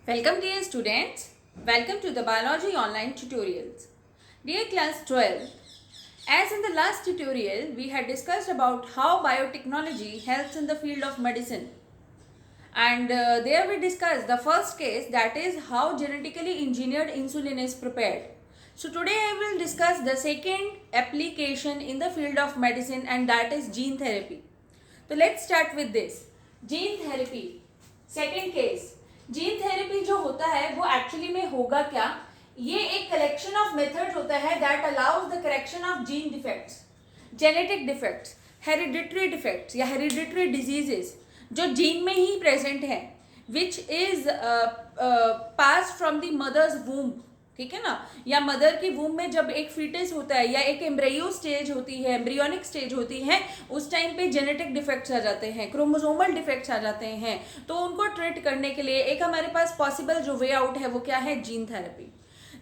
Welcome dear students, welcome to the biology online tutorials. Dear class 12, as in the last tutorial we had discussed about how biotechnology helps in the field of medicine, and there we discussed the first case, that is how genetically engineered insulin is prepared. So today I will discuss the second application in the field of medicine, and that is gene therapy. So let's start with this gene therapy. Second case, gene therapy जो होता है वो actually में होगा क्या? ये एक collection of methods होता है that allows the correction of gene defects, genetic defects, hereditary defects या हेरिडिटरी डिजीजेस जो जीन में ही प्रेजेंट है, which is pass from the mother's womb, ठीक है ना, या मदर की वूम में जब एक फीटस होता है या एक एम्ब्रियो स्टेज होती है, एम्ब्रियोनिक स्टेज होती है, उस टाइम पे जेनेटिक डिफेक्ट्स आ जाते हैं, क्रोमोसोमल डिफेक्ट्स आ जाते हैं, तो उनको ट्रीट करने के लिए एक हमारे पास पॉसिबल जो वे आउट है वो क्या है? Gene therapy.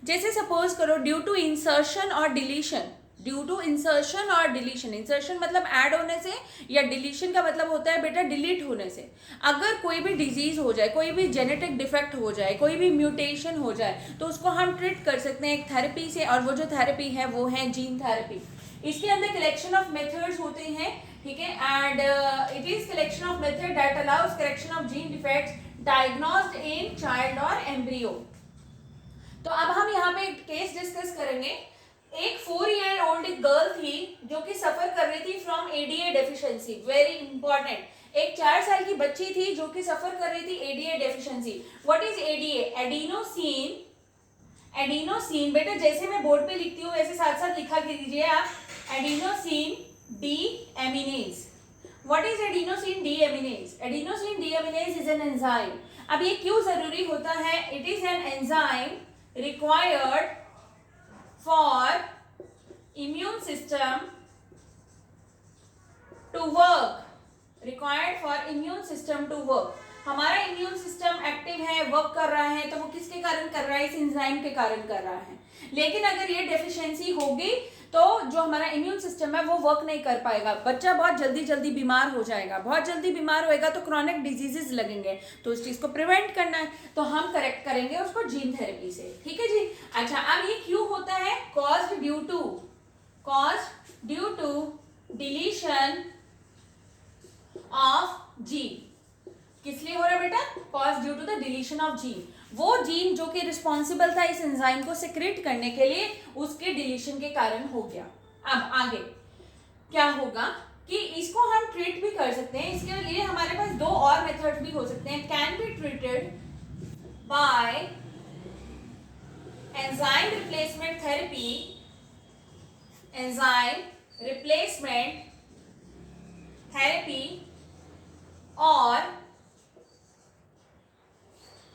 जैसे सपोज करो ड्यू टू इंसर्शन और डिलीशन, ड्यू टू इंसर्शन और डिलीशन, इंसर्शन मतलब ऐड होने से, या डिलीशन का मतलब होता है बेटा डिलीट होने से. अगर कोई भी डिजीज हो जाए, कोई भी जेनेटिक डिफेक्ट हो जाए, कोई भी म्यूटेशन हो जाए, तो उसको हम ट्रीट कर सकते हैं एक थेरेपी से, और वो जो थेरेपी है वो है जीन थेरेपी. इसके अंदर कलेक्शन ऑफ मेथड्स होते हैं, ठीक है, and it is collection of method that allows correction of gene defects diagnosed in child और एम्ब्रियो. तो अब हम यहाँ पे केस डिस्कस करेंगे. एक 4 ईयर ओल्ड गर्ल थी जो कि सफर कर रही थी from ADA deficiency. Very important, एक 4 साल की बच्ची थी जो कि सफर कर रही थी ADA deficiency. What is ADA? Adenosine. Adenosine बेटा जैसे मैं बोर्ड पे लिखती हूँ वैसे साथ साथ लिखा कीजिए आप. Adenosine deaminase. What is adenosine deaminase? Adenosine deaminase is an enzyme. अब ये क्यों जरूरी होता है? It is an enzyme required for immune system to work. Required for immune system to work. हमारा इम्यून सिस्टम एक्टिव है, work कर रहा है, तो वो किसके कारण कर रहा है? इस एंजाइम के कारण कर रहा है. लेकिन अगर ये डेफिशिएंसी होगी तो जो हमारा इम्यून सिस्टम है वो वर्क नहीं कर पाएगा. बच्चा बहुत जल्दी बीमार हो जाएगा. बहुत जल्दी बीमार होएगा तो क्रॉनिक डिजीजेस लगेंगे. तो उस चीज को प्रिवेंट करना है, तो हम करेक्ट करेंगे उसको जीन थेरेपी से. ठीक है जी. अच्छा, अब ये क्यों होता है? Caused due to deletion of gene. किस लिए हो रहा है बेटा? Cause due to the deletion of gene. वो जीन जो कि रिस्पॉन्सिबल था इस एंजाइम को सिक्रेट करने के लिए, उसके डिलीशन के कारण हो गया. अब आगे क्या होगा कि इसको हम ट्रीट भी कर सकते हैं. इसके लिए हमारे पास 2 और मेथड्स भी हो सकते हैं. Can be treated by enzyme replacement therapy. Enzyme replacement therapy और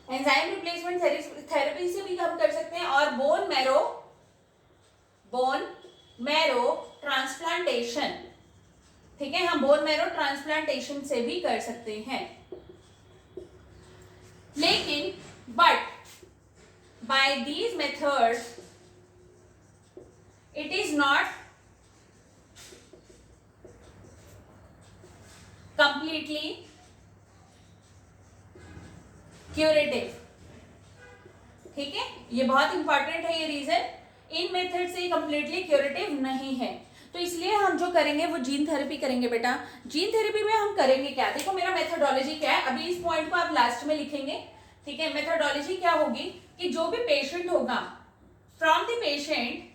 एंजाइम रिप्लेसमेंट थेरेपी से भी हम कर सकते हैं, और बोन मैरो ट्रांसप्लांटेशन. ठीक है, हम बोन मैरो ट्रांसप्लांटेशन से भी कर सकते हैं. लेकिन but by these methods it is not completely curative. ठीक है, ये बहुत इंपॉर्टेंट है ये रीजन. इन मेथड से कंप्लीटली क्यूरेटिव नहीं है, तो इसलिए हम जो करेंगे वो जीन थेरेपी करेंगे बेटा. जीन थेरेपी में हम करेंगे क्या? देखो मेरा मेथोडोलॉजी क्या है, अभी इस पॉइंट को आप लास्ट में लिखेंगे. ठीक है, मेथोडोलॉजी क्या होगी कि जो भी पेशेंट होगा, from the patient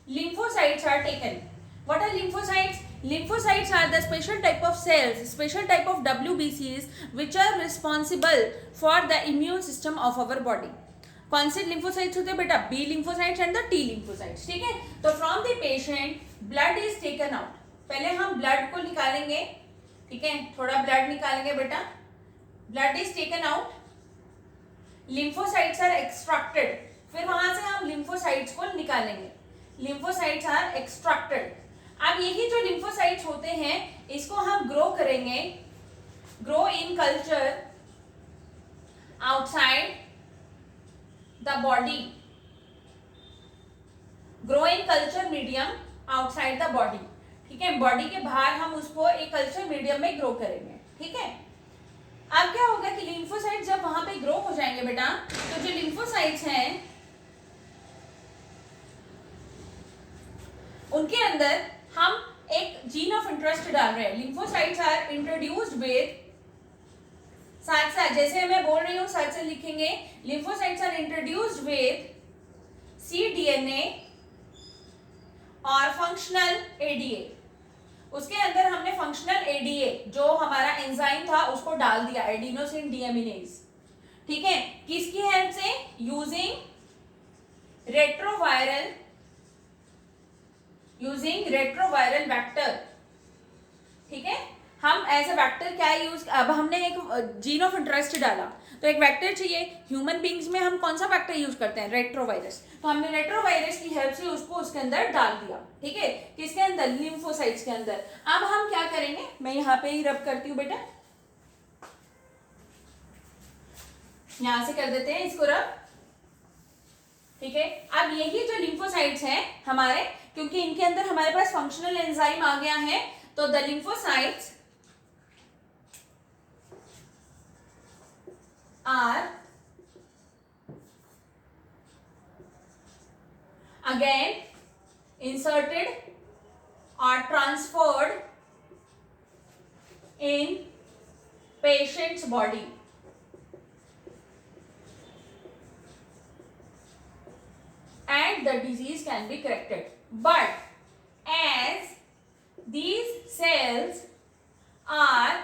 lymphocytes are taken. What are lymphocytes? Lymphocytes are the special type of cells, special type of WBCs which are responsible for the immune system of our body. कौन से lymphocytes होते हैं बेटा? B lymphocytes and the T lymphocytes. ठीक है, तो from the patient blood is taken out. पहले हम blood को निकालेंगे. ठीक है, थोड़ा blood निकालेंगे बेटा. Blood is taken out. Lymphocytes are extracted. फिर वहां से हम lymphocytes को निकालेंगे. Lymphocytes are extracted. अब यही जो lymphocytes होते हैं इसको हम ग्रो करेंगे, grow in culture outside the body, grow in culture medium outside the body. ठीक है, बॉडी के बाहर हम उसको एक कल्चर मीडियम में ग्रो करेंगे. ठीक है, अब क्या होगा कि लिम्फोसाइट्स जब वहां पे ग्रो हो जाएंगे बेटा, तो जो लिम्फोसाइट्स हैं उनके अंदर हम एक जीन ऑफ इंटरेस्ट डाल रहे हैं. लिम्फोसाइट्स आर इंट्रोड्यूस्ड विद, साथ साथ जैसे मैं बोल रही हूं साथ साथ लिखेंगे, lymphocytes are introduced with cDNA और फंक्शनल ADA. उसके अंदर हमने फंक्शनल ADA जो हमारा एंजाइम था उसको डाल दिया, एडिनोसिन डीएमिनेज. ठीक है, किसकी हेल्प से? Using retroviral vector. ठीक है, हम एज ए वेक्टर क्या यूज, अब हमने एक जीन ऑफ इंटरेस्ट डाला तो एक वेक्टर चाहिए. ह्यूमन बींग्स में हम कौन सा वेक्टर यूज करते हैं? रेट्रोवायरस. तो हमने रेट्रोवायरस की हेल्प से उसको उसके अंदर डाल दिया. ठीक है, किसके अंदर? लिम्फोसाइट्स के अंदर. अब हम क्या करेंगे, मैं यहाँ पे ही रब करती हूँ बेटा, यहां से कर देते हैं इसको रब. ठीक है, अब यही जो लिम्फोसाइट्स हैं हमारे, क्योंकि इनके अंदर हमारे पास फंक्शनल एंजाइम आ गया है, तो the lymphocytes are again inserted or transferred in patient's body. And the disease can be corrected. But as these cells are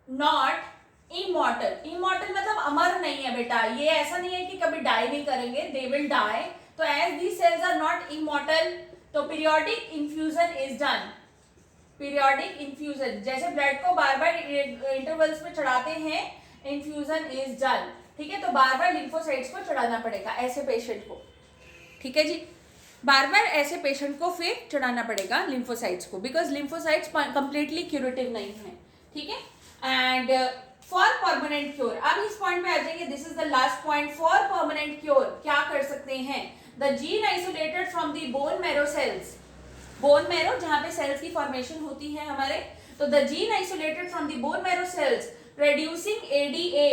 not immortal. Immortal मतलब अमर नहीं है बेटा, ये ऐसा नहीं है कि कभी डाई नहीं करेंगे, दे विल डाई. तो as these cells are not immortal, तो periodic infusion is done. Periodic infusion, जैसे ब्लड को बार बार इंटरवल्स में चढ़ाते हैं, इन्फ्यूजन इज डन. ठीक है, तो बार बार लिम्फोसाइट्स को चढ़ाना पड़ेगा ऐसे पेशेंट को. ठीक है जी, बार बार ऐसे पेशेंट को फिर चढ़ाना पड़ेगा लिम्फोसाइट्स को, बिकॉज लिम्फोसाइट्स कंप्लीटली क्यूरेटिव नहीं है. ठीक है, एंड फॉर परमानेंट क्योर, अब इस पॉइंट पे आ जाएंगे. This is the last point. For permanent cure क्या कर सकते हैं? The gene isolated from the bone marrow cells. Bone marrow जहां पे सेल्स की फॉर्मेशन होती है हमारे, तो the gene isolated from the bone marrow cells producing ADA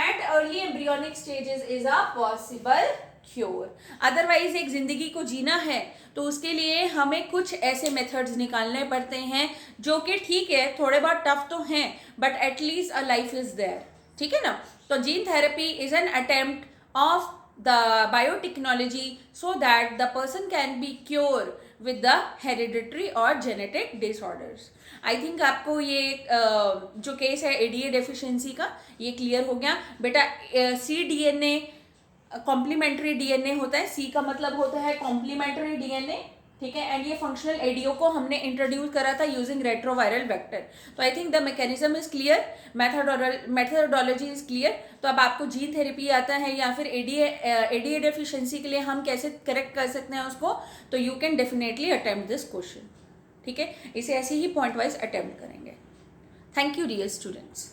at early embryonic stages is a possible cure. Otherwise एक जिंदगी को जीना है तो उसके लिए हमें कुछ ऐसे मेथड्स निकालने पड़ते हैं जो कि ठीक है थोड़े बहुत टफ तो हैं, but at least a life is there. ठीक है ना. तो gene therapy is an attempt of the biotechnology so that the person can be cure with the hereditary और जेनेटिक डिसऑर्डर्स. आई थिंक आपको ये जो केस है ADA डेफिशिएंसी का, ये क्लियर हो गया बेटा. cDNA कॉम्प्लीमेंट्री DNA होता है, C का मतलब होता है कॉम्प्लीमेंट्री DNA. ठीक है, एंड ये फंक्शनल ADO को हमने इंट्रोड्यूस करा था यूजिंग रेट्रोवायरल वेक्टर. तो I think the mechanism is clear, methodology is clear. तो अब आपको जीन थेरेपी आता है या फिर ADA डेफिशिएंसी के लिए हम कैसे करेक्ट कर सकते हैं उसको, तो you can definitely attempt this question. ठीक है, इसे ऐसे ही पॉइंट वाइज अटेम्प्ट करेंगे. Thank you dear students.